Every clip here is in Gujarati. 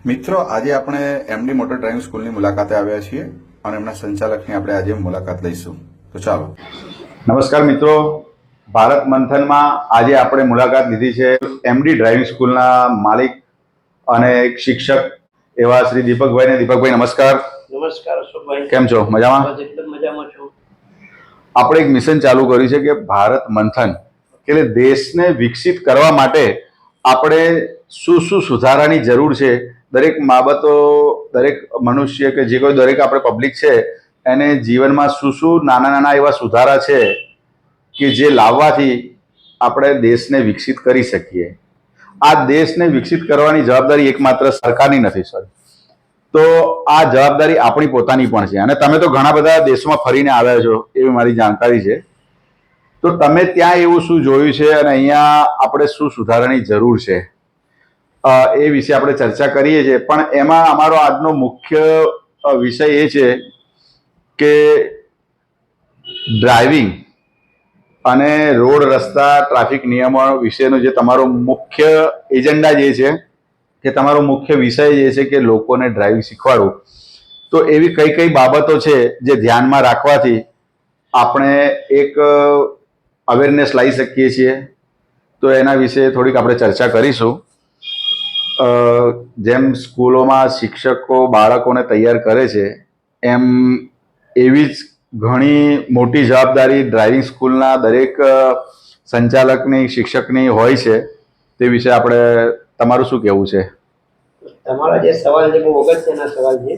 મિત્રો, આજે આપણે એમડી મોટર ડ્રાઇવિંગ સ્કૂલની મુલાકાતે આવ્યા છીએ અને એમના સંચાલકની આપણે આજે મુલાકાત લઈશું. તો ચાલો. નમસ્કાર મિત્રો, ભારત મંથનમાં આજે આપણે મુલાકાત લીધી છે એમડી ડ્રાઇવિંગ સ્કૂલના માલિક અને એક શિક્ષક એવા શ્રી દીપકભાઈને. દીપકભાઈ નમસ્કાર. નમસ્કાર અશોકભાઈ, કેમ છો? મજામાં? બસ એકદમ મજામાં છું. આપણે એક મિશન ચાલુ કર્યું છે કે ભારત મંથન, એટલે દેશને વિકસિત કરવા માટે આપણે શું શું સુધારાની જરૂર છે, દરેક બાબતો, દરેક મનુષ્ય કે જે કોઈ દરેક આપણે પબ્લિક છે એને જીવનમાં શું શું નાના નાના એવા સુધારા છે કે જે લાવવાથી આપણે દેશને વિકસિત કરી શકીએ. આ દેશને વિકસિત કરવાની જવાબદારી એકમાત્ર સરકારની નથી સર, તો આ જવાબદારી આપણી પોતાની પણ છે. અને તમે તો ઘણા બધા દેશોમાં ફરીને આવ્યા છો એવી મારી જાણકારી છે. તો તમે ત્યાં એવું શું જોયું છે અને અહીંયા આપણે શું સુધારાની જરૂર છે એ વિશે આપણે ચર્ચા કરીએ છીએ. પણ એમાં અમારો આજનો મુખ્ય વિષય એ છે કે ડ્રાઇવિંગ અને રોડ રસ્તા ટ્રાફિક નિયમો વિશેનો જે તમારો મુખ્ય એજન્ડા જે છે કે તમારો મુખ્ય વિષય જે છે કે લોકોને ડ્રાઇવિંગ શીખવાડવું, તો એવી કઈ કઈ બાબતો છે જે ધ્યાનમાં રાખવાથી આપણે એક અવેરનેસ લાવી શકીએ છીએ, તો એના વિશે થોડીક આપણે ચર્ચા કરીશું. જેમ સ્કૂલોમાં શિક્ષકો બાળકોને તૈયાર કરે છે, એમ એવી જ ઘણી મોટી જવાબદારી ડ્રાઇવિંગ સ્કૂલના દરેક સંચાલકની, શિક્ષકની હોય છે. તે વિશે આપણે તમારું શું કહેવું છે? તમારા જે સવાલ છે બહુ અગત્યના સવાલ છે.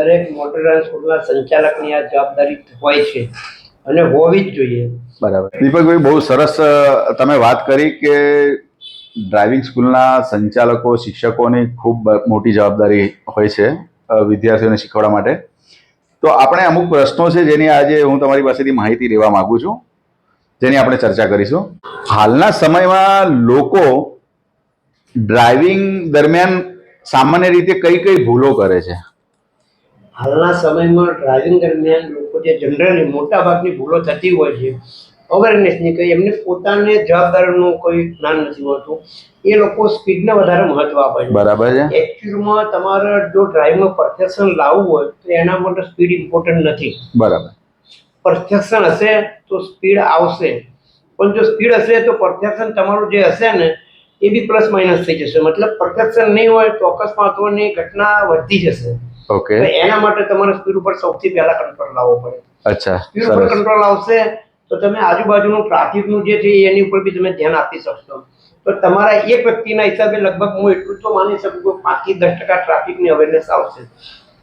દરેક મોટર સ્કૂલના સંચાલકની આ જવાબદારી હોય છે અને હોવી જ જોઈએ. બરાબર. દીપકભાઈ, બહુ સરસ તમે વાત કરી કે ડ્રાઇવિંગ સ્કૂલના સંચાલકો, શિક્ષકોની ખૂબ મોટી જવાબદારી હોય છે વિદ્યાર્થીઓને શીખવાડવા માટે. તો આપણે અમુક પ્રશ્નો છે જેની આજે હું તમારી પાસેથી માહિતી લેવા માંગુ છું, જેની આપણે ચર્ચા કરીશું. હાલના સમયમાં લોકો ડ્રાઇવિંગ દરમિયાન સામાન્ય રીતે કઈ કઈ ભૂલો કરે છે? હાલના સમયમાં ડ્રાઇવિંગ દરમિયાન લોકો જે જનરલી મોટા ભાગની ભૂલો થતી હોય છે, અવેરનેસની કંઈ એમને પોતાને જવાબદારીનું કોઈ જ્ઞાન નથી હોતું. એ લોકો સ્પીડને વધારે મહત્વ આપે છે. બરાબર છે. એકચ્યુઅલમાં તમારે જો ડ્રાઇવિંગમાં પરફેક્શન લાવવું હોય તો એના માટે સ્પીડ ઇમ્પોર્ટન્ટ નથી. બરાબર. પરફેક્શન હશે તો સ્પીડ આવશે, પણ જો સ્પીડ હશે તો પરફેક્શન તમારું જે હશે ને એ બી પ્લસ માઇનસ થઈ જશે. મતલબ પરફેક્શન નહીં હોય તો અકસ્માતોની ઘટના વધી જશે. ઓકે. એના માટે તમારે સ્પીડ ઉપર સૌથી પહેલા કંટ્રોલ લાવવો પડે. અચ્છા, સ્પીડ ઉપર કંટ્રોલ આવશે તો તમે આજુબાજુનું ટ્રાફિકનું જે છે એની ઉપર બી તમે ધ્યાન આપી શકશો. તો તમારા એક વ્યક્તિના હિસાબે લગભગ હું એટલું તો માની શકું કે 5 થી 10% ટ્રાફિકની અવેરનેસ આવશે.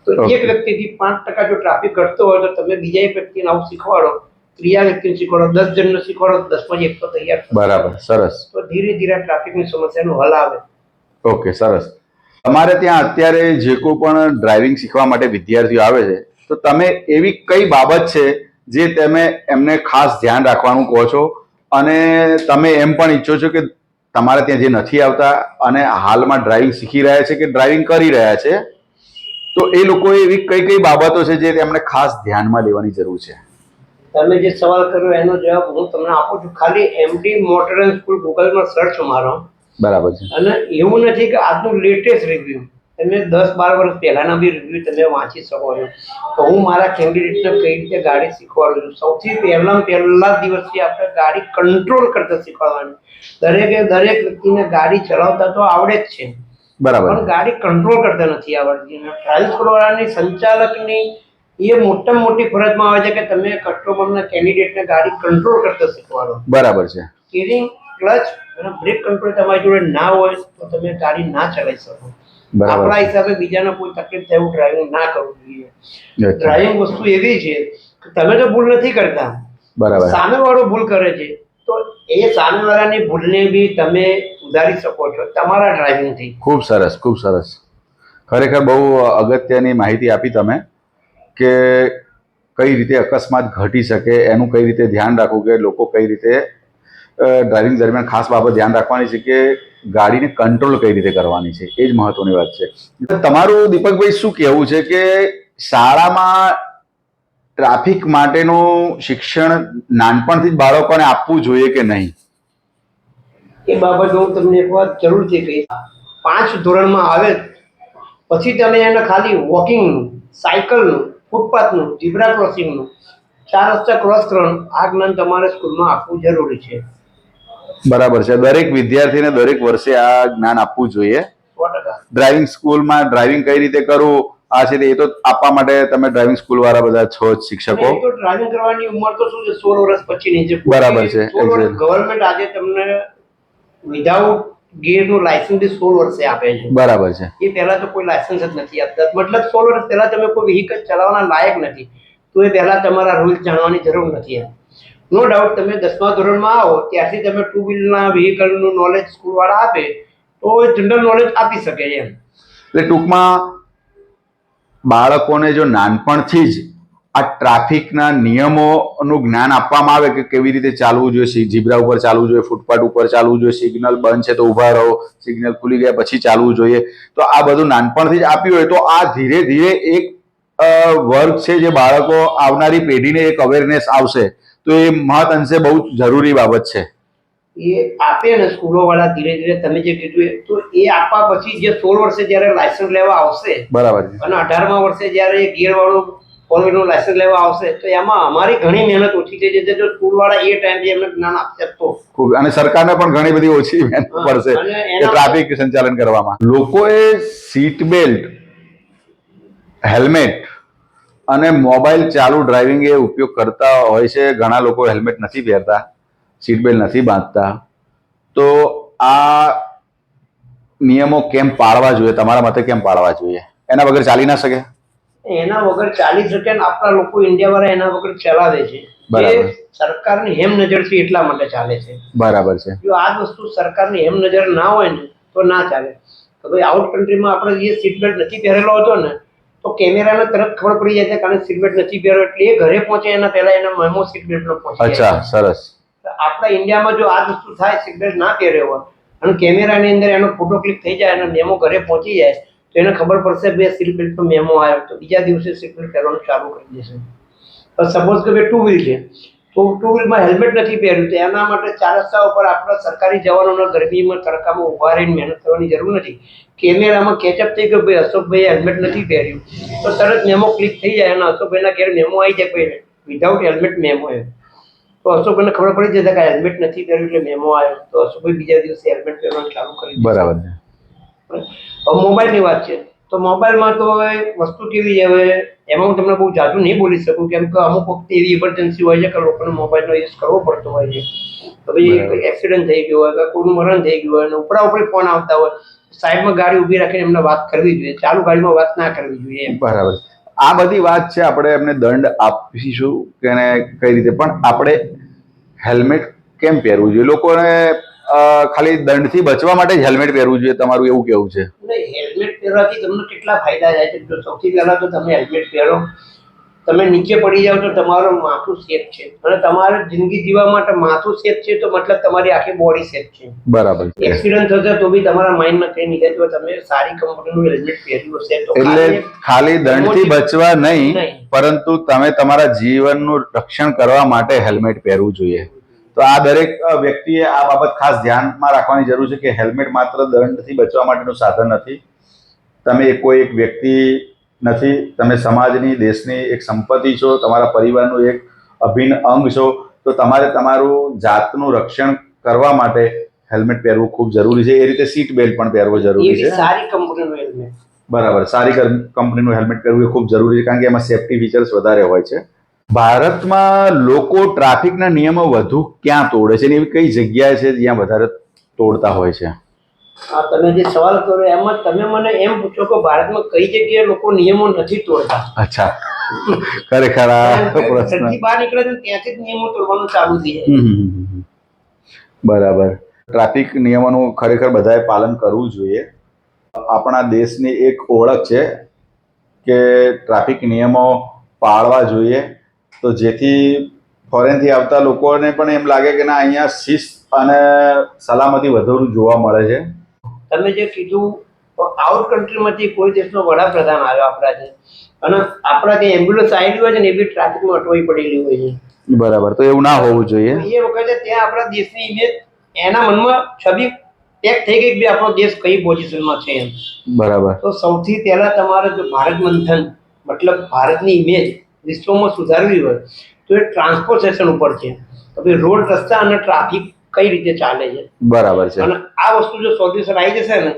તો એક વ્યક્તિથી 5% જો ટ્રાફિક ઘટતો હોય તો તમે બીજા એક વ્યક્તિને આવું શીખવાડો, ત્રીજા વ્યક્તિને શીખવાડો, 10 જણને શીખવાડો, 10 માં 1 તો તૈયાર થશે. બરાબર, સરસ. તો ધીરે ધીરે ટ્રાફિકની સમસ્યાનો હલ આવે. ઓકે, સરસ. તમારે ત્યાં અત્યારે જે કોઈ પણ ડ્રાઇવિંગ શીખવા માટે વિદ્યાર્થીઓ આવે છે, તો તમે એવી કઈ બાબત છે જે તમે એમને ખાસ ધ્યાન રાખવાનું કહો છો, અને તમે એમ પણ ઈચ્છો છો કે તમારે ત્યાં જે નથી આવતા અને હાલમાં ડ્રાઇવિંગ શીખી રહ્યા છે કે ડ્રાઇવિંગ કરી રહ્યા છે, તો એ લોકોએ એવી કઈ કઈ બાબતો છે જે એમને ખાસ ધ્યાનમાં લેવાની જરૂર છે? તમે જે સવાલ કર્યો એનો જવાબ હું તમને આપું છું. ખાલી એમડી મોટર સ્કૂલ ગૂગલમાં સર્ચ મારો. બરાબર છે. અને એવું નથી કે આજનું લેટેસ્ટ રિવ્યુ, તમે 10-12 વર્ષ પહેલાના બી રિવ્યુ તમે વાંચી શકો છો. તો હું મારા કેન્ડિડેટને કઈ રીતે ગાડી શીખવાડું છું. સૌથી પહેલા દિવસથી આપણે ગાડી કંટ્રોલ કરતા શીખવાડવાની. દરેક વ્યક્તિને ગાડી ચલાવતા તો આવડે જ છે, બરાબર, પણ ગાડી કંટ્રોલ કરતા નથી આવડતી. ડ્રાઇવિંગ સ્કૂલવાળાની, સંચાલકની એ મોટામાં મોટી ફરજમાં આવે છે કે તમે કસ્ટમરના, કેન્ડિડેટને ગાડી કંટ્રોલ કરતા શીખવાડો. બરાબર છે. સ્ટીરિંગ, ક્લચ અને બ્રેક કંટ્રોલ તમારી જોડે ના હોય તો તમે ગાડી ના ચલાવી શકો. આપણા હિસાબે બીજાને કોઈ તકલીફ થાય એવું ડ્રાઇવિંગ ના કરવું જોઈએ. ડ્રાઇવિંગ વસ્તુ એવી છે કે તમે તો ભૂલ નથી કરતા, બરાબર, સામેવાળો ભૂલ કરે છે, તો એ સામેવાળાની ભૂલને બી તમે સુધારી શકો છો તમારા ડ્રાઇવિંગથી. ખૂબ સરસ, ખૂબ સરસ. ખરેખર બહુ અગત્યની માહિતી આપી તમે કે કઈ રીતે અકસ્માત ઘટી શકે, એનું કઈ રીતે ધ્યાન રાખવું, કે લોકો કઈ રીતે ડ્રાઇવિંગ દરમિયાન ખાસ બાબત ધ્યાન રાખવાની છે કે ગાડીને કંટ્રોલ કઈ રીતે કરવાની છે, એ જ મહત્વની વાત છે. તમારું દીપકભાઈ શું કહેવું છે કે શાળામાં ટ્રાફિક માટેનું શિક્ષણ નાનપણથી જ બાળકોને આપવું જોઈએ કે નહીં? એ બાબત હું તમને એક વાત જરૂરથી કહીશ. 5 ધોરણમાં આવે પછી તમે એને ખાલી વોકિંગનું, સાયકલનું, ફૂટપાથનું, ઝીબ્રા ક્રોસિંગનું, 4 રસ્તા ક્રોસ કરવાનું આ જ્ઞાન તમારે સ્કૂલમાં આપવું જરૂરી છે. બરાબર છે. દરેક વિદ્યાર્થીને દરેક વર્ષે આ જ્ઞાન આપવું જોઈએ. 100%. ડ્રાઇવિંગ સ્કૂલમાં ડ્રાઇવિંગ કઈ રીતે કરવું આ છે એ તો આપવા માટે તમે ડ્રાઇવિંગ સ્કૂલ વાળા બધા છો જ શિક્ષકો. અને એ તો ડ્રાઇવિંગ કરવાની ઉંમર તો શું છે 16 વર્ષ પછીની છે. બરાબર છે. 16 વર્ષ ગવર્મેન્ટ આજે તમને વિધાઉટ ગિયરનું લાયસન્સ બી 16 વર્ષે આપે છે. બરાબર છે. એ પહેલા તો કોઈ લાયસન્સ જ નથી આપતા, મતલબ 16 વર્ષ પહેલા તમે કોઈ વ્હીકલ ચલાવવાના લાયક નથી, તો એ પહેલા તમારા રૂલ્સ જાણવાની જરૂર નથી. નો ડાઉટ તમે 10મા ધોરણમાં આવો ત્યારથી તમે 2 વ્હીલના વ્હીકલનું નોલેજ સ્કૂલવાળા આપે તો એ જનરલ નોલેજ આપી શકે એમ. એટલે ટૂંકમાં બાળકોને જો નાનપણથી જ આ ટ્રાફિકના નિયમોનું જ્ઞાન આપવામાં આવે કે કેવી રીતે ચાલવું જોઈએ, ઝીબ્રા ઉપર ચાલવું જોઈએ, ફૂટપાથ ઉપર ચાલવું જોઈએ, સિગ્નલ બંધ છે તો ઊભા રહો, સિગ્નલ ખુલી ગયા પછી ચાલવું જોઈએ, તો આ બધું નાનપણથી જ આપ્યું હોય તો આ ધીરે ધીરે એક વર્ગ છે જે બાળકો આવનારી પેઢીને એક અવેરનેસ આવશે તો એ મહદ અંશે બહુ જરૂરી બાબત છે. એ આપે ને સ્કૂલો વાળા ધીરે ધીરે તમે જે કીધું તો એ આપવા પછી જે 16 વર્ષે જ્યારે લાયસન્સ લેવા આવશે બરાબર છે. અને 18મા વર્ષે જ્યારે ગિયર વાળું 4 વ્હીલનું લાયસન્સ લેવા આવશે તો એમાં અમારી ઘણી મહેનત ઓછી થઈ જશે જો સ્કૂલ વાળા એ ટાઈમથી એમને જ્ઞાન આપશે તો. ખૂબ. અને સરકારને પણ ઘણી બધી ઓછી મહેનત પડશે કે ટ્રાફિક સંચાલન કરવામાં. લોકોએ સીટ બેલ્ટ, હેલ્મેટ અને મોબાઈલ ચાલુ ડ્રાઇવિંગ એ ઉપયોગ કરતા હોય છે. ઘણા લોકો હેલ્મેટ નથી પહેરતા, સીટ બેલ્ટ નથી બાંધતા. તો આ નિયમો કેમ પાળવા જોઈએ, તમારા મતે કેમ પાળવા જોઈએ? એના વગર ચાલી ના શકે? એના વગર ચાલી શકે ને આપણા લોકો ઇન્ડિયા વાળા એના વગર ચલાવે છે. બરાબર. એ સરકારની હેમ નજરથી એટલા માટે ચાલે છે. બરાબર છે. જો આ જ વસ્તુ સરકારની હેમ નજર ના હોય ને તો ના ચાલે. તો ભાઈ આઉટ કન્ટ્રીમાં આપણે જે સીટ બેલ્ટ નથી પહેરેલો હતો ને તો કેમેરાને તરત ખબર પડી જાય છે કારણ સીટ બેલ્ટ નથી પહેર્યો એટલે એ ઘરે પહોંચે એના પહેલા એના મેમો સીટ બેલ્ટનો પહોંચે. અચ્છા, સરસ. આપણા ઇન્ડિયામાં જો આ વસ્તુ થાય સીટ બેલ્ટ ના પહેર્યો હોય અને કેમેરાની અંદર એનો ફોટો ક્લિક થઈ જાય અને મેમો ઘરે પહોંચી જાય તો એને ખબર પડશે બે સીટ બેલ્ટનો મેમો આવ્યો તો બીજા દિવસે સીટ બેલ્ટ પહેરવાનું ચાલુ કરી દેશે. સપોઝ કે ભાઈ 2 વ્હીલ છે તો 2 વ્હીલમાં હેલ્મેટ નથી પહેર્યું તો એના માટે 4 રસ્તા ઉપર આપણા સરકારી જવાનોને ગરમીમાં તડકામાં ઉભા રહીને મહેનત કરવાની જરૂર નથી. કેમેરામાં કેચઅપ થઈ ગયો ભાઈ અશોકભાઈએ હેલ્મેટ નથી પહેર્યું તો તરત મેમો ક્લિક થઈ જાય અને અશોકભાઈના ઘેર મેમો આવી જાય ભાઈ વિધાઉટ હેલ્મેટ મેમો એમ તો અશોકભાઈને ખબર પડી જશે કે હેલ્મેટ નથી પહેર્યું એટલે મેમો આવ્યો તો અશોકભાઈ બીજા દિવસે હેલ્મેટ પહેરવાનું ચાલુ કરી દે. બરાબર છે. હવે મોબાઈલની વાત છે તો મોબાઈલમાં તો હવે વસ્તુ કેવી છે હવે એમાં હું તમને બહુ જાજુ નહીં બોલી શકું કેમ કે અમુક વખતે એવી ઇમરજન્સી હોય છે કે લોકોને મોબાઈલનો યુઝ કરવો પડતો હોય છે. તો ભાઈ કોઈ એક્સિડન્ટ થઈ ગયો હોય કે કોઈનું મરણ થઈ ગયું હોય અને ઉપરા ઉપરી ફોન આવતા હોય સાઈડમાં ગાડી ઊભી રાખીને એમને વાત કરવી જોઈએ, ચાલુ ગાડીમાં વાત ના કરવી જોઈએ. બરાબર. આ બધી વાત છે, આપણે એમને દંડ આપીશું કે કઈ રીતે, પણ આપણે હેલ્મેટ કેમ પહેરવું જોઈએ? લોકોને ખાલી દંડથી બચવા માટે જ હેલ્મેટ પહેરવું જોઈએ, તમારું એવું કેવું છે? હેલ્મેટ પહેરવાથી તમને કેટલા ફાયદા થાય છે. સૌથી પહેલા તો તમે હેલ્મેટ પહેરો, તમે નીચે પડી જાઓ તો તમારું માથું સેફ છે અને તમારે જિંદગી જીવવા માટે માથું સેફ છે તો મતલબ તમારી આખી બોડી સેફ છે. બરાબર. એક્સિડન્ટ થશે તો બી તમારા માઇન્ડમાં કઈ નહીં થાય તમે સારી કંપનીનું હેલ્મેટ પહેર્યું હશે તો એટલે ખાલી દંડથી બચવા નહીં પરંતુ તમે તમારા જીવનનું રક્ષણ કરવા માટે હેલ્મેટ પહેરવું જોઈએ. તો આ દરેક વ્યક્તિએ આ બાબત ખાસ ધ્યાનમાં રાખવાની જરૂર છે કે હેલ્મેટ માત્ર દંડથી બચવા માટેનું સાધન નથી. તમે કોઈ એક વ્યક્તિ નથી, તમે સમાજની, દેશની એક સંપત્તિ છો, તમારા પરિવારનું એક અભિન્ન અંગ છો. તો તમારે તમારું જાતનું રક્ષણ કરવા માટે હેલ્મેટ પહેરવું ખૂબ જરૂરી છે. એ રીતે સીટ બેલ્ટ પણ પહેરવો જરૂરી છે. સારી કંપનીનું હેલ્મેટ. બરાબર. સારી કંપનીનું હેલ્મેટ પહેરવું એ ખૂબ જરૂરી છે કારણ કે એમાં સેફ્ટી ફીચર્સ વધારે હોય છે. ભારતમાં લોકો ટ્રાફિકના નિયમો વધુ ક્યાં તોડે છે અને એવી કઈ જગ્યાએ છે જ્યાં વધારે તોડતા હોય છે? તમે જે સવાલ કર્યો એમાં તમે મને એમ પૂછો કે ભારતમાં કઈ જગ્યાએ લોકો નિયમો નથી તોડતા. અચ્છા, ખરેખર આ પ્રશ્ન બહાર નીકળે છે ત્યાંથી જ નિયમો તોડવાનું ચાલુ થઈ જાય. બરાબર. ટ્રાફિક નિયમોનું ખરેખર બધાએ પાલન કરવું જોઈએ. આપણા દેશની એક ઓળખ છે કે ટ્રાફિક નિયમો પાળવા જોઈએ તો જેથી ફોરેનથી આવતા લોકોને પણ એમ લાગે કે ના અહીંયા શિસ્ત અને સલામતી વધુ જોવા મળે છે. તમે જે કીધું આઉટ કન્ટ્રીમાંથી કોઈ દેશનો વડાપ્રધાન આવ્યો આપણા છે અને આપણા ત્યાં એમ્બ્યુલન્સ આવેલી હોય છે ને એ બી ટ્રાફિકમાં અટવાઈ પડેલી હોય છે. બરાબર. તો એવું ના હોવું જોઈએ. એ વખતે ત્યાં આપણા દેશની ઇમેજ એના મનમાં છબી પેક થઈ ગઈ કે ભાઈ આપણો દેશ કઈ પોઝિશનમાં છે એમ. બરાબર. તો સૌથી પહેલા તમારે જો ભારત મંથન મતલબ ભારતની ઇમેજ વિશ્વમાં સુધારવી હોય તો એ ટ્રાન્સપોર્ટેશન ઉપર છે તો ભાઈ રોડ રસ્તા અને ટ્રાફિક કઈ રીતે ચાલે છે. બરાબર છે. અને આ વસ્તુ જો સોલ્યુશન આવી જશે ને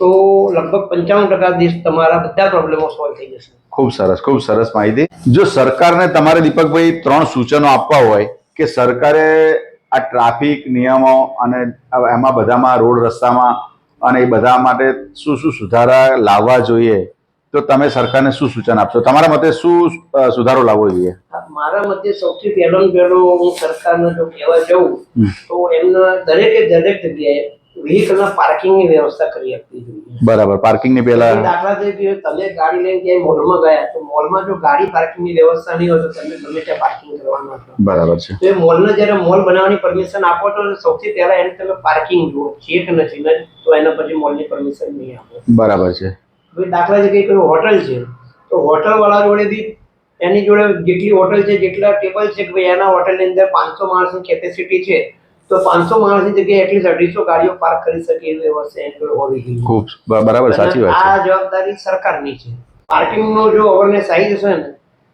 તો લગભગ 95% દેશ તમારા બધા પ્રોબ્લેમો સોલ્વ થઈ જશે. ખૂબ સરસ માહિતી. જો સરકારને તમારે દીપકભાઈ 3 સૂચનો આપવા હોય કે સરકારે આ ટ્રાફિક નિયમો અને એમાં બધામાં રોડ રસ્તામાં અને એ બધા માટે શું શું સુધારા લાવવા જોઈએ તો તમે સરકારને શું સૂચન આપશો? તમારા મતે શું સુધારો લાવવો જોઈએ? મારા મતે સૌથી પહેલો હું સરકારને જો કહેવા જાઉં તો એમને દરેક જગ્યાએ વ્હીકલના પાર્કિંગની વ્યવસ્થા કરી આપવી જોઈએ. બરાબર. પાર્કિંગની પહેલા દાખલા તરીકે તમે ગાડી લઈને ક્યાંય મોલમાં ગયા તો મોલમાં જો ગાડી પાર્કિંગની વ્યવસ્થા નહીં હોય તો તમે ગમે ત્યાં પાર્કિંગ કરવાનું છો. બરાબર છે. તો એ મોલને જ્યારે મોલ બનાવવાની પરમિશન આપો તો સૌથી પહેલા એને તમે પાર્કિંગ જુઓ છે કે નથી તો એના પછી મોલની પરમિશન નહીં આપો. બરાબર છે. દાખલા તરીકે કોઈ હોટલ છે તો હોટલ વાળા જોડે બી એની જોડે જેટલી હોટલ છે જેટલા ટેબલ છે કે ભાઈ એના હોટલની અંદર 500 માણસની કેપેસિટી છે તો 500 માણસની જગ્યાએ એટલીસ્ટ 250 ગાડીઓ પાર્ક કરી શકે એવી વ્યવસ્થા એની જોડે હોવી જોઈએ. ખૂબ બરાબર, સાચી વાત છે. આ જવાબદારી સરકારની છે. પાર્કિંગનો જો અવેરનેસ આવી જશે ને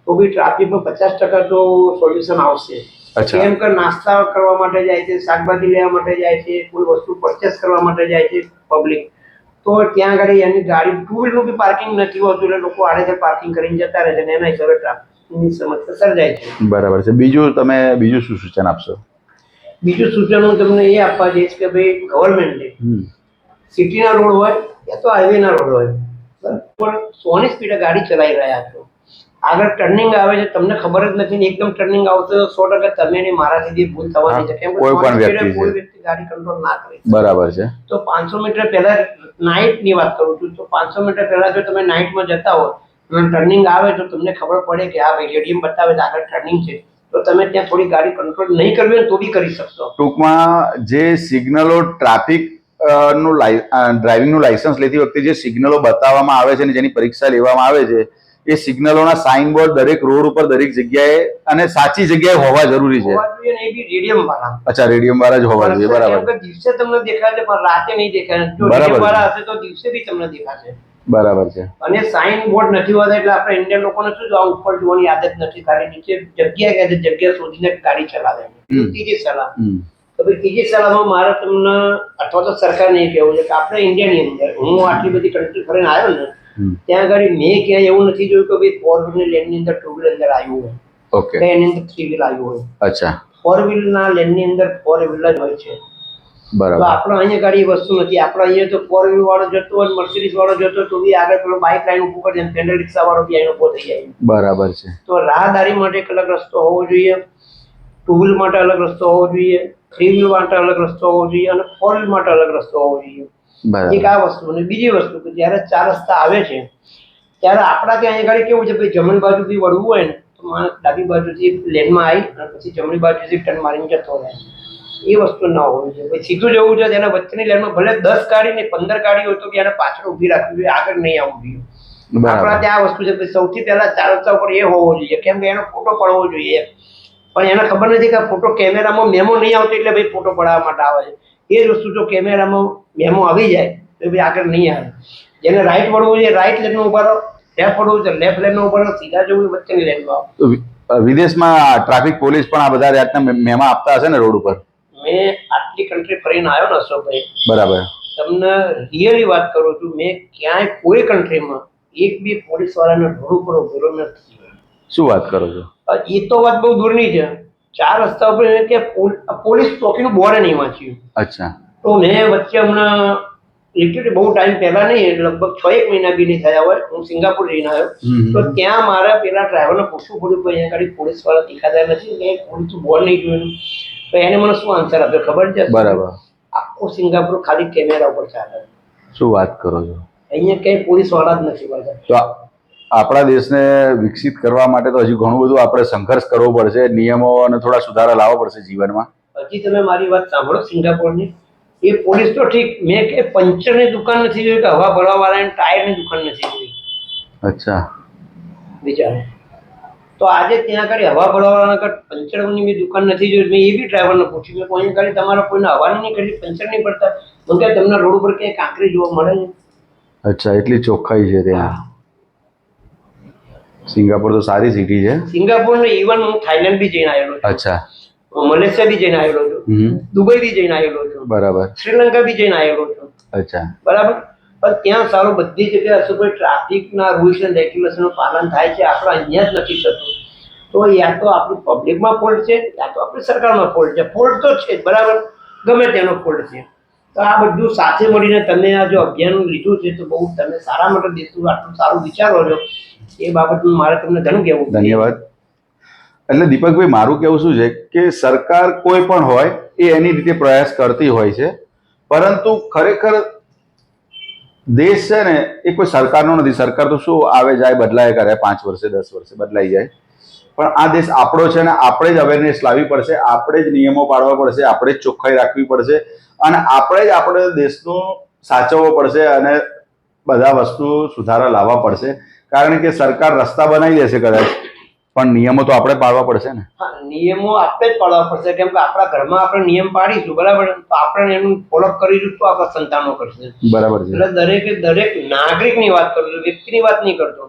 તો બી ટ્રાફિકમાં 50% તો સોલ્યુશન આવશે. કેમ કે નાસ્તા કરવા માટે જાય છે, શાકભાજી લેવા માટે જાય છે, કોઈ વસ્તુ પરચેસ કરવા માટે જાય છે પબ્લિક, તો ત્યાં આગળ એની ગાડી ટુ વ્હીલનું બી પાર્કિંગ નથી હોતું એટલે લોકો આડેધડ પાર્કિંગ કરીને જતા રહે છે અને એના હિસાબે ટ્રાફિકની સમસ્યા સર્જાય છે. બરાબર છે. બીજું શું સૂચન આપશો? બીજું સૂચન હું તમને એ આપવા જઈશ કે ભાઈ ગવર્મેન્ટે સિટીના રોડ હોય યા તો હાઈવેના રોડ હોય પણ 100ની સ્પીડે ગાડી ચલાવી રહ્યા છો, આગળ ટર્નિંગ આવે છે તમને ખબર જ નથી ને એકદમ ટર્નિંગ આવતો 100% તમે ને મારાથી બી ભૂલ થવાની છે. કેમ કે કોઈ પણ વ્યક્તિ ગાડી કંટ્રોલ ના કરે. બરાબર છે. તો 500 મીટર પહેલા નાઇટની વાત કરું છું તો 500 મીટર પહેલા જો તમે નાઇટમાં જતા હો અને ટર્નિંગ આવે તો તમને ખબર પડે કે હા ભાઈ રેડિયમ બતાવે છે આગળ ટર્નિંગ છે તો તમે ત્યાં થોડી ગાડી કંટ્રોલ નહીં કરવી હોય તો બી કરી શકશો. ટૂંકમાં જે સિગ્નલો ટ્રાફિક નું ડ્રાઇવિંગનું લાયસન્સ લેતી વખતે જે સિગ્નલો બતાવવામાં આવે છે અને જેની પરીક્ષા લેવામાં આવે છે એ સિગ્નલોના સાઇન બોર્ડ દરેક રોડ ઉપર દરેક જગ્યાએ અને સાચી જગ્યાએ હોવા જરૂરી છે. એ બી રેડિયમ વાળા. અચ્છા, રેડિયમ વાળા જ હોવા જોઈએ. બરાબર. કેમ કે દિવસે તમને દેખાય છે પણ રાતે નહીં દેખાય. જો રેડિયમ વાળા હશે તો દિવસે બી તમને દેખાશે. બરાબર છે. અને સાઇન બોર્ડ નથી હોતા એટલે આપણે ઇન્ડિયન લોકોને શું આ ઉપર જોવાની આદત નથી, ખાલી નીચે જગ્યા શોધીને ગાડી ચલાવે. ત્રીજી સલાહ તો ભાઈ ત્રીજી સલાહમાં મારે તમને અથવા તો સરકારને એ કહેવું છે કે આપણે ઇન્ડિયાની અંદર હું આટલી બધી કન્ટ્રી ફરીને આવ્યો ને ત્યાં આગળ મેં ક્યાંય એવું નથી જોયું કે ભાઈ 4 વ્હીલની લેનની અંદર 2 વ્હીલ અંદર આવ્યું હોય. ઓકે. એની અંદર 3 વ્હીલ આવ્યું હોય. અચ્છા. 4 વ્હીલના લેનની અંદર 4 વ્હીલ જ હોય છે. બરાબર. તો આપણે અહીંયા ગાડી વસ્તુ નથી. આપણે અહીંયા તો 4 વ્હીલ વાળો જતો હોય મર્સિડીઝ વાળો જતો તો બી આગળ પેલો બાઇક લાઈન ઉભું કરી દે, પેન્ડલ રિક્ષા વાળો બી આઈને ઉભો થઈ જાય. બરાબર છે. તો રાહદારી માટે એક અલગ રસ્તો હોવો જોઈએ, 2 વ્હીલ માટે અલગ રસ્તો હોવો જોઈએ, 3 વ્હીલ માટે અલગ રસ્તો હોવો જોઈએ અને 4 વ્હીલ માટે અલગ રસ્તો હોવો જોઈએ. એક આ વસ્તુ. અને બીજી વસ્તુ કે જ્યારે 4 રસ્તા આવે છે ત્યારે આપણા ત્યાં અહીંયા ગાડી કેવું છે ભાઈ જમણી બાજુથી વળવું હોય ને તો માણસ ડાબી બાજુથી લેનમાં આવી અને પછી જમણી બાજુથી ટર્ન મારીને જતો રહે. એ વસ્તુ ના હોવી જોઈએ. ભાઈ સીધું જવું છે તેના વચ્ચેની લેનમાં ભલે 10 ગાડી ને 15 ગાડી હોય તો બી એને પાછળ ઊભી રાખવી જોઈએ, આગળ નહીં આવવું જોઈએ. આપણા ત્યાં આ વસ્તુ છે કે સૌથી પહેલા 4 રસ્તા ઉપર એ હોવો જોઈએ કેમ કે એનો ફોટો પડવો જોઈએ. પણ એને ખબર નથી કે આ ફોટો કેમેરામાં મેમો નહીં આવતો એટલે ભાઈ ફોટો પડાવવા માટે આવે છે. એ જ વસ્તુ જો કેમેરામાં મેમો આવી જાય તો ભાઈ આગળ નહીં આવે. જેને રાઈટ વળવું છે રાઈટ લેનમાં ઉભા રહો, લેફ્ટ વળવું છે લેફ્ટ લેનમાં ઉભા રહો, સીધા જવું વચ્ચેની લેનમાં આવો. વિદેશમાં ટ્રાફિક પોલીસ પણ આ બધા જાતના મેમા આપતા હશે ને રોડ ઉપર? મેં આટલી કન્ટ્રી ફરીને આવ્યો ને અશોકભાઈ, બરાબર, તમને રિયલી વાત કરું છું, મેં ક્યાંય કોઈ કન્ટ્રીમાં એક બી પોલીસ વાળાને રોડ ઉપર ઉભેલો નથી. શું વાત કરો છો? એ તો વાત બહુ દૂરની છે. 4 રસ્તા ઉપર કે પોલીસ ચોકીનું બોર્ડ નહીં વાંચ્યું. અચ્છા. તો મેં વચ્ચે હમણાં લિટરલી બહુ ટાઈમ પહેલા નહીં લગભગ 6-1 મહિના બી નહીં થયા હોય હું સિંગાપુર જઈને આવ્યો તો ત્યાં મારા પેલા ડ્રાઈવરને પૂછવું પડ્યું કે અહીંયા ગાડી પોલીસ વાળા દેખાતા નથી કે પોલીસ બોર્ડ નહીં જોયું. તો એને મને શું આન્સર આપ્યો ખબર છે? બરાબર. આખું સિંગાપુર ખાલી કેમેરા ઉપર ચાલે. શું વાત કરો છો? અહીંયા કઈ પોલીસ વાળા જ નથી બધા. તો આપણા દેશને વિકસિત કરવા માટે તો હજી ઘણું બધું આપણે સંઘર્ષ કરવો પડશે, નિયમો અને થોડા સુધારા લાવવા પડશે જીવનમાં. હજી તમે મારી વાત સાંભળો સિંગાપુરની. એ પોલીસ તો ઠીક, મેં કે પંચરની દુકાન નથી જોઈ કે હવા ભરવા વાળાની ટાયરની દુકાન નથી જોઈ. અચ્છા. વિચારો. તો આજે ત્યાં આગળ હવા ભરવા વાળાના પંચરની બી દુકાન નથી જોઈ. મેં એ બી ડ્રાઈવરને પૂછ્યું કે અહીંયા આગળ તમારા કોઈને હવાની નહીં કરી પંચર નહીં પડતા? મને કે તમને રોડ ઉપર ક્યાંય કાંકરી જોવા મળે છે? અચ્છા, એટલી ચોખ્ખાઈ છે ત્યાં. સિંગાપોર તો સારી સિટી છે. સિંગાપોર ને ઇવન હું થાઈલેન્ડ બી જઈને આવેલો છું, અચ્છા. મલેશિયા બી જઈને આવેલો છું, દુબઈ બી જઈને આવેલો છું, બરાબર. શ્રીલંકા બી જઈને આવેલો છું. અચ્છા. બરાબર. પણ ત્યાં સારું બધી જગ્યાએ હશે કોઈ ટ્રાફિકના રૂલ્સ એન્ડ રેગ્યુલેશનનું પાલન થાય છે, આપણે અહીંયા જ નથી થતું. તો યા તો આપણું પબ્લિકમાં ફોલ્ટ છે, યા તો આપણી સરકારમાં ફોલ્ટ છે. ફોલ્ટ તો છે જ, બરાબર, ગમે તેનો ફોલ્ટ છે. તો આ બધું સાથે મળીને તમે આ જો અભિયાન લીધું છે તો બહુ તમે સારા માટે દેશનું આટલું સારું વિચારો છો, એ બાબતનું મારે તમને ઘણું કહેવું છે. ધન્યવાદ. એટલે દીપકભાઈ, મારું કેવું શું છે કે સરકાર કોઈ પણ હોય એ એની રીતે પ્રયાસ કરતી હોય છે, પરંતુ ખરેખર દેશ છે ને એ કોઈ સરકારનો નથી. સરકાર તો શું આવે જાય બદલાય કરે, 5 વર્ષે 10 વર્ષે બદલાઈ જાય. પણ આ દેશ આપણો છે ને આપણે જ અવેરનેસ લાવવી પડશે, આપણે જ નિયમો પાડવા પડશે, આપણે જ ચોખ્ખાઈ રાખવી પડશે અને આપણે જ આપણે દેશનું સાચવવો પડશે અને બધા વસ્તુ સુધારા લાવવા પડશે. કારણ કે સરકાર રસ્તા બનાવી દેશે કદાચ, પણ નિયમો તો આપણે પાડવા પડશે ને. હા, નિયમો આપણે જ પાડવા પડશે, કેમ કે આપણા ઘરમાં આપણે નિયમ પાડીશું, બરાબર, તો આપણે એનું ફોલોઅપ કરીશું તો આપણા સંતાનો કરશે. બરાબર છે. એટલે દરેકે દરેક નાગરિકની વાત કરું છું, વ્યક્તિની વાત નહીં કરતો.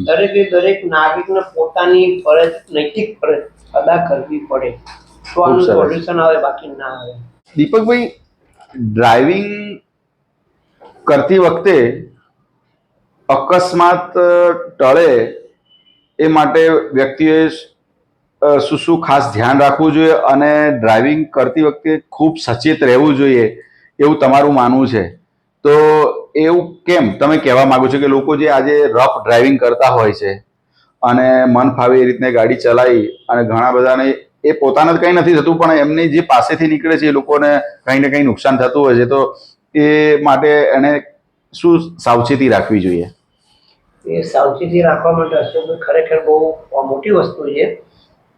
દરેકે દરેક નાગરિકને પોતાની ફરજ, નૈતિક ફરજ અદા કરવી પડે તો આનું સોલ્યુશન આવે, બાકી ના આવે. દીપકભાઈ, ડ્રાઇવિંગ કરતી વખતે અકસ્માત ટળે એ માટે વ્યક્તિએ શું શું ખાસ ધ્યાન રાખવું જોઈએ અને ડ્રાઇવિંગ કરતી વખતે ખૂબ સચેત રહેવું જોઈએ એવું તમારું માનવું છે? તો એવું કેમ તમે કહેવા માંગો છો કે લોકો જે આજે રફ ડ્રાઇવિંગ કરતા હોય છે અને મન ફાવે એ રીતને ગાડી ચલાવી અને ઘણા બધાને એ પોતાને કંઈ નથી થતું પણ એમની જે પાસેથી નીકળે છે એ લોકોને કંઈ ને કંઈ નુકસાન થતું હોય છે, તો એ માટે એને શું સાવચેતી રાખવી જોઈએ? એ સાવચેતી રાખવા માટે અશોકભાઈ ખરેખર બહુ મોટી વસ્તુ છે.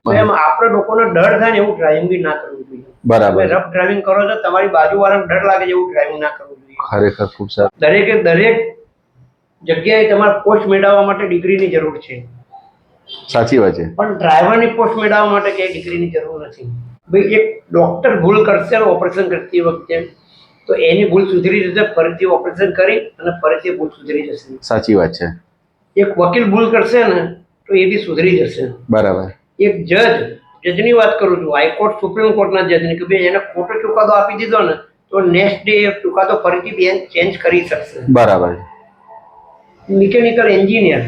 તો એમ આપણે લોકોને ડર થાય ને એવું ડ્રાઇવિંગ બી ના કરવું જોઈએ. બરાબર. રફ ડ્રાઇવિંગ કરો છો, તમારી બાજુવાળાને ડર લાગે છે એવું ડ્રાઇવિંગ ના કરવું જોઈએ. ખરેખર ખૂબ સારું. દરેકે દરેક જગ્યાએ તમારે પોસ્ટ મેળવવા માટે ડિગ્રીની જરૂર છે. સાચી વાત છે. પણ ડ્રાઈવરની પોસ્ટ મેળવવા માટે ક્યાંય ડિગ્રીની જરૂર નથી. ભાઈ, એક ડોક્ટર ભૂલ કરશે ઓપરેશન કરતી વખતે તો એની ભૂલ સુધરી જશે, ફરીથી ઓપરેશન કરી અને ફરીથી ભૂલ સુધરી જશે. સાચી વાત છે. એક વકીલ ભૂલ કરશે ને તો એ બી સુધરી જશે. બરાબર. એક જજની વાત કરું છું, હાઈકોર્ટ સુપ્રીમ કોર્ટના જજની, કે ભાઈ એને ખોટો ચુકાદો આપી દીધો ને તો નેક્સ્ટ ડે એ ચુકાદો ફરીથી બેન ચેન્જ કરી શકશે. બરાબર. મિકેનિકલ એન્જિનિયર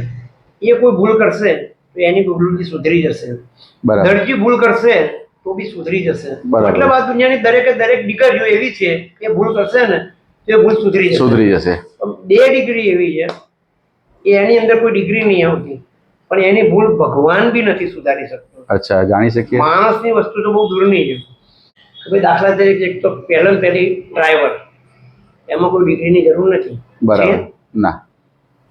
એ કોઈ ભૂલ કરશે તો એની ભૂલ બી સુધરી જશે. દરજી ભૂલ કરશે તો બી સુધરી જશે. મતલબ આ દુનિયાની દરેકે દરેક દીકરીઓ એવી છે કે ભૂલ કરશે ને તો એ ભૂલ સુધરી જશે. 2 ડિગ્રી એવી છે એની અંદર કોઈ ડિગ્રી નહીં આવતી, પણ એની ભૂલ ભગવાન બી નથી સુધારી શકતો. અચ્છા, જાણી શકીએ. માણસની વસ્તુ તો બહુ દૂરની છે. ભાઈ, દાખલા તરીકે એક તો પહેલી ડ્રાઈવર, એમાં કોઈ ડિગ્રીની જરૂર નથી. બરાબર. ના,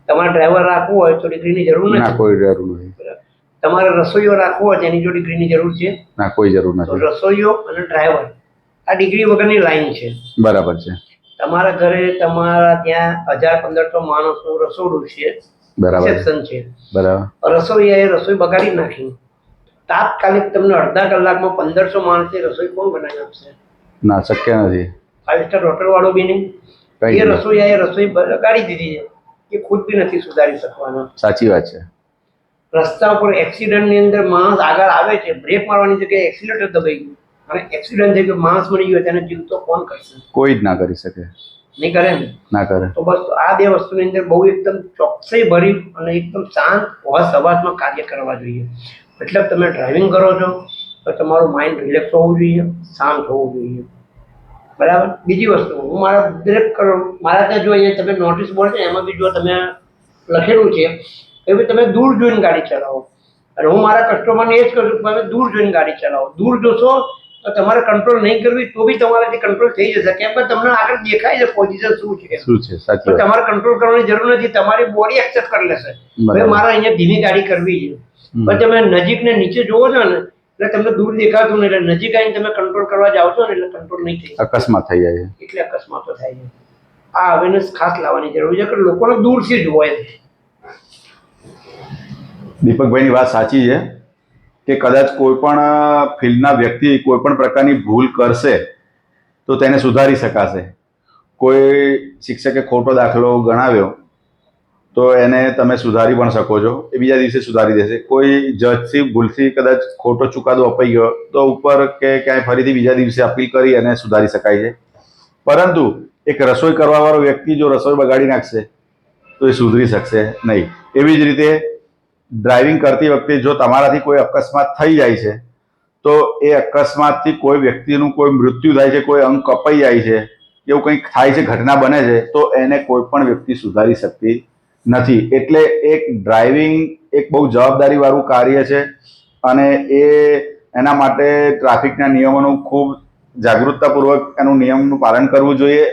તમારે ડ્રાઈવર રાખવું હોય તો ડિગ્રીની જરૂર નથી. ના, કોઈ જરૂર નથી. તમારે રસોઈયો રાખવો હોય તેની જો ડિગ્રીની જરૂર છે? ના, કોઈ જરૂર નથી. તો રસોઈયો અને ડ્રાઈવર આ ડિગ્રી વગરની લાઈન છે. બરાબર છે. તમારા ઘરે તમારા ત્યાં 1000-1500 માણસનું રસોડું છે, રિસેપ્શન છે, બરાબર. રસોઈયાએ રસોઈ બગાડી નાખી, તાત્કાલિક તમને અડધા કલાકમાં 1500 માણસની રસોઈ કોણ બનાવી આપશે? ના, શક્ય નથી. 5 સ્ટાર હોટલ વાળો બી નહીં. એ રસોઈયાએ રસોઈ બગાડી દીધી છે, એ ખુદ બી નથી સુધારી શકવાનો. સાચી વાત છે. રસ્તા ઉપર એક્સિડન્ટની અંદર માણસ આગળ આવે છે, બ્રેક મારવાની જગ્યાએ એક્સિલેટર દબાઈ ગયું અને એક્સિડન્ટ થઈ ગયો, માણસ મરી ગયો, તેને જીવ તો કોણ કરશે? કોઈ જ ના કરી શકે. નહીં કરે ને? ના કરે. તો બસ આ 2 વસ્તુની અંદર બહુ એકદમ ચોકસાઈ ભરી અને એકદમ શાંત હોશ અવાજમાં કાર્ય કરવા જોઈએ. એટલે તમે ડ્રાઇવિંગ કરો છો તો તમારું માઇન્ડ રિલેક્સ હોવું જોઈએ, શાંત હોવું જોઈએ. બરાબર. બીજી વસ્તુ, હું મારા ત્યાં જો અહીંયા તમે નોટિસ બોર્ડ છે એમાં બી જો તમે લખેલું છે કે ભાઈ તમે દૂર જોઈને ગાડી ચલાવો, અને હું મારા કસ્ટમરને એ જ કહું છું કે તમે દૂર જોઈને ગાડી ચલાવો. દૂર જોશો તો તમારે કંટ્રોલ નહીં કરવી તો બી તમારાથી કંટ્રોલ થઈ જશે, કેમ કે તમને આગળ દેખાય છે પોઝિશન શું છે. તમારે કંટ્રોલ કરવાની જરૂર નથી, તમારી બોડી એક્સેપ્ટ કરી લેશે. હવે મારે અહીંયા ધીમી ગાડી કરવી છે, પણ તમે નજીક ને નીચે જોવો છો ને એટલે તમને દૂર દેખાતું ને, એટલે નજીક આવીને તમે કંટ્રોલ કરવા જાઓ છો ને એટલે કંટ્રોલ નહીં થઈ, અકસ્માત થઈ જાય છે. એટલે અકસ્માતો થાય છે. આ અવેરનેસ ખાસ લાવવાની જરૂર છે કે લોકોને દૂરથી જ હોય. દીપકભાઈની વાત સાચી છે કે કદાચ કોઈ પણ ફિલ્ડના વ્યક્તિ કોઈ પણ પ્રકારની ભૂલ કરશે તો તેને સુધારી શકાશે. કોઈ શિક્ષકે ખોટો દાખલો ગણાવ્યો તો એને તમે સુધારી પણ શકો છો, એ બીજા દિવસે સુધારી દેશે. કોઈ જજથી ભૂલથી કદાચ ખોટો ચુકાદો અપાઈ ગયો તો ઉપર કે ક્યાંય ફરીથી બીજા દિવસે અપીલ કરી અને સુધારી શકાય છે. પરંતુ એક રસોઈ કરવાવાળો વ્યક્તિ જો રસોઈ બગાડી નાખશે તો એ સુધરી શકશે નહીં. એવી જ રીતે ડ્રાઇવિંગ કરતી વખતે જો તમારાથી કોઈ અકસ્માત થઈ જાય છે તો એ અકસ્માતથી કોઈ વ્યક્તિનું કોઈ મૃત્યુ થાય છે, કોઈ અંગ કપાઈ જાય છે, એવું કંઈક થાય છે, ઘટના બને છે, તો એને કોઈ પણ વ્યક્તિ સુધારી શકતી નથી. એટલે એક ડ્રાઇવિંગ એક બહુ જવાબદારીવાળું કાર્ય છે અને એના માટે ટ્રાફિકના નિયમોનું ખૂબ જાગૃતતાપૂર્વક એનું નિયમનું પાલન કરવું જોઈએ,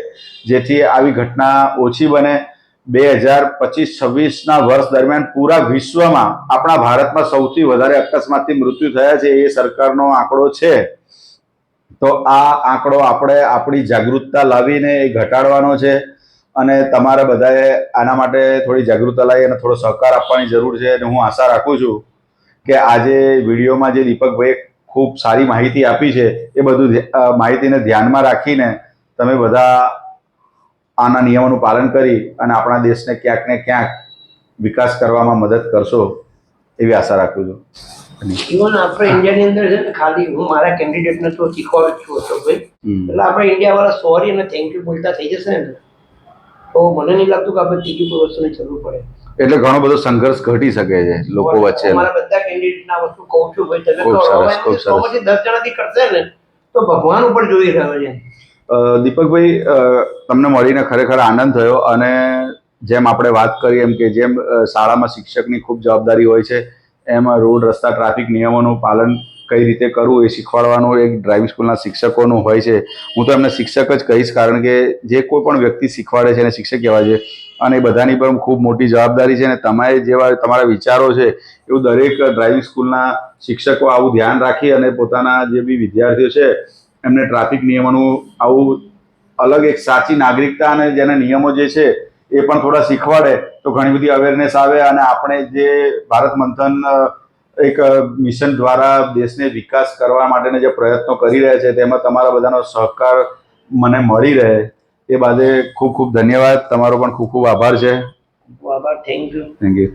જેથી આવી ઘટના ઓછી બને. 2025-26ના વર્ષ દરમિયાન પૂરા વિશ્વમાં આપણા ભારતમાં સૌથી વધારે અકસ્માતથી મૃત્યુ થયા છે એ સરકારનો આંકડો છે. તો આ આંકડો આપણે આપણી જાગૃતતા લાવીને એ ઘટાડવાનો છે અને તમારે બધાએ આના માટે થોડી જાગૃતતા લાવી અને થોડો સહકાર આપવાની જરૂર છે. અને હું આશા રાખું છું કે આજે વિડીયોમાં જે દીપકભાઈએ ખૂબ સારી માહિતી આપી છે એ બધું માહિતીને ધ્યાનમાં રાખીને તમે બધા આના નિયમોનું પાલન કરી અને આપણા દેશને ક્યાંક ને ક્યાંક વિકાસ કરવામાં મદદ કરશો એવી આશા રાખું છું. ઇવન આપણે ઇન્ડિયાની અંદર છે ને, ખાલી હું મારા કેન્ડિડેટને તો શીખવાડું જ છું અશોકભાઈ, એટલે આપણે ઇન્ડિયાવાળા સોરી અને થેન્ક યુ બોલતા થઈ જશે ને તો મને નહીં લાગતું કે આપણે ત્રીજી કોઈ વસ્તુની જરૂર પડે. એટલે ઘણો બધો સંઘર્ષ ઘટી શકે છે લોકો વચ્ચે. મારા બધા કેન્ડિડેટને આ વસ્તુ કહું છું ભાઈ, તમે ખૂબ સરસ, ખૂબ સરસ. 100 માંથી 10 જણાથી કરશે ને તો ભગવાન ઉપર જોઈ રહ્યો છે. દીપકભાઈ, તમને મળીને ખરેખર આનંદ થયો અને જેમ આપણે વાત કરી એમ કે જેમ શાળામાં શિક્ષકની ખૂબ જવાબદારી હોય છે એમ રોડ રસ્તા ટ્રાફિક નિયમોનું પાલન કઈ રીતે કરવું એ શીખવાડવાનું એક ડ્રાઇવિંગ સ્કૂલના શિક્ષકોનું હોય છે. હું તો એમને શિક્ષક જ કહીશ, કારણ કે જે કોઈ પણ વ્યક્તિ શીખવાડે છે એને શિક્ષક કહેવાય છે અને એ બધાની પણ ખૂબ મોટી જવાબદારી છે. અને તમારે જેવા તમારા વિચારો છે એવું દરેક ડ્રાઇવિંગ સ્કૂલના શિક્ષકો આવું ધ્યાન રાખી અને પોતાના જે બી વિદ્યાર્થીઓ છે એમને ટ્રાફિક નિયમોનું આવું અલગ એક સાચી નાગરિકતા અને જેના નિયમો જે છે એ પણ થોડા શીખવાડે તો ઘણી બધી અવેરનેસ આવે અને આપણે જે ભારત મંથન એક મિશન દ્વારા દેશને વિકાસ કરવા માટેના જે પ્રયત્નો કરી રહ્યા છે તેમાં તમારા બધાનો સહકાર મને મળી રહે એ બાદે ખૂબ ખૂબ ધન્યવાદ. તમારો પણ ખૂબ ખૂબ આભાર છે. આભાર. Thank you. Thank you.